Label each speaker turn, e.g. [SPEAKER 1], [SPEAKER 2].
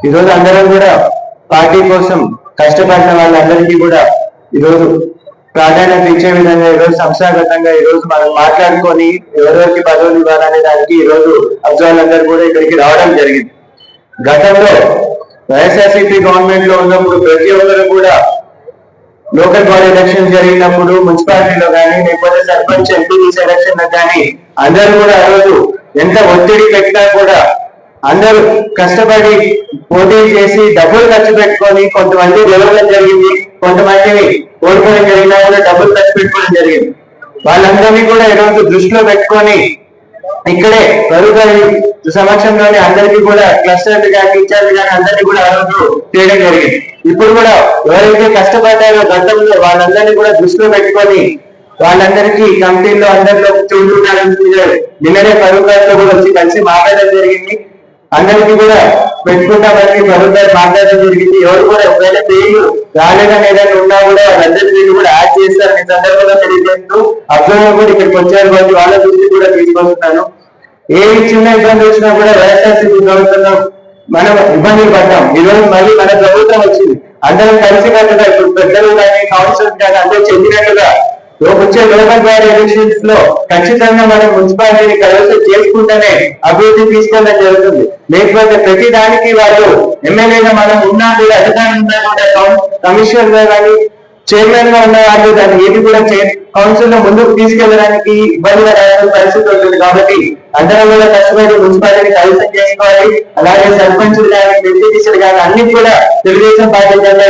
[SPEAKER 1] ఈరోజు అందరం కూడా పార్టీ కోసం కష్టపడిన వాళ్ళందరికీ కూడా ఈరోజు ప్రాధాన్యత ఇచ్చే విధంగా ఈరోజు సంస్థాగతంగా ఈరోజు మనం మాట్లాడుకొని ఎవరెవరికి పదవులు ఇవ్వాలనే దానికి ఈరోజు అబ్జర్వర్లందరూ కూడా ఇక్కడికి రావడం జరిగింది. గతంలో వైఎస్ఆర్సీపీ గవర్నమెంట్ లో ఉన్నప్పుడు ప్రతి ఒక్కరు కూడా లోకల్ బాడీ ఎలక్షన్ జరిగినప్పుడు మున్సిపాలిటీలో కానీ లేకపోతే సర్పంచ్ ఎంపీటీసీ ఎలక్షన్ కానీ అందరూ కూడా ఆ రోజు ఎంత ఒత్తిడి పెట్టినా కూడా అందరూ కష్టపడి పోటీ చేసి డబ్బులు ఖర్చు పెట్టుకొని కొంతమంది గెలవడం జరిగింది, కొంతమందిని ఓడిపోవడం జరిగినా కూడా డబ్బులు ఖర్చు పెట్టుకోవడం జరిగింది. వాళ్ళందరినీ కూడా ఈరోజు దృష్టిలో పెట్టుకొని ఇక్కడే ప్రభుత్వ సమక్షంలోనే అందరికీ కూడా క్లస్టర్లు కానీ టీచర్లు కానీ అందరినీ కూడా ఆ రోజు చేయడం జరిగింది. ఇప్పుడు కూడా ఎవరైతే కష్టపడ్డారో గతంలో వాళ్ళందరినీ కూడా దృష్టిలో పెట్టుకొని వాళ్ళందరికీ కమిటీల్లో అందరిలో చూడుంటారని నిన్ననే ప్రభుత్వాలతో కూడా వచ్చి కలిసి మాట్లాడడం జరిగింది. అందరికీ కూడా పెట్టుకుంటామని ప్రభుత్వాలు మాట్లాడడం జరిగింది. ఎవరు కూడా ఒకవేళ పేర్లు రాలేదని ఏదైనా ఉన్నా కూడా వాళ్ళందరి పేర్లు కూడా యాడ్ చేస్తారని సందర్భంగా తెలియజేస్తూ అబ్జర్వర్ కూడా ఇక్కడికి వచ్చారు కాబట్టి వాళ్ళ దృష్టి కూడా తీసుకొస్తున్నాను. ఏ చిన్న ఇబ్బంది వచ్చినా కూడా వైఎస్ఆర్సీపీ ప్రభుత్వంలో మనం ఇబ్బందులు పడ్డాం. ఈరోజు మళ్ళీ మన ప్రభుత్వం వచ్చింది, అందరం కలిసికట్టుగా ఇప్పుడు పెద్దలు కానీ కౌన్సిలర్స్ కానీ అందరూ చెప్పినట్టుగా వచ్చే లోకల్ బాడీ ఎలక్షన్స్ లో ఖచ్చితంగా మనం మున్సిపాలిటీని కైవసం చేసుకుంటేనే అభివృద్ధి తీసుకోవడం జరుగుతుంది. లేకపోతే ప్రతి దానికి వాళ్ళు ఎమ్మెల్యేగా మనం ఉన్నా కూడా అధికారం ఉన్నా కూడా కమిషనర్ గా కానీ చైర్మన్ గా ఉన్న వాళ్ళు దాన్ని ఏది కూడా కౌన్సిల్ లో ముందుకు తీసుకెళ్ళడానికి ఇబ్బందిగా పరిస్థితి ఉంటుంది. కాబట్టి అందరం కూడా కష్టపడి మున్సిపాలిటీని కైవసం చేసుకోవాలి. అలాగే సర్పంచులు కానీ ఎంపీటీసీలు కానీ అన్ని కూడా తెలుగుదేశం పార్టీ జెండా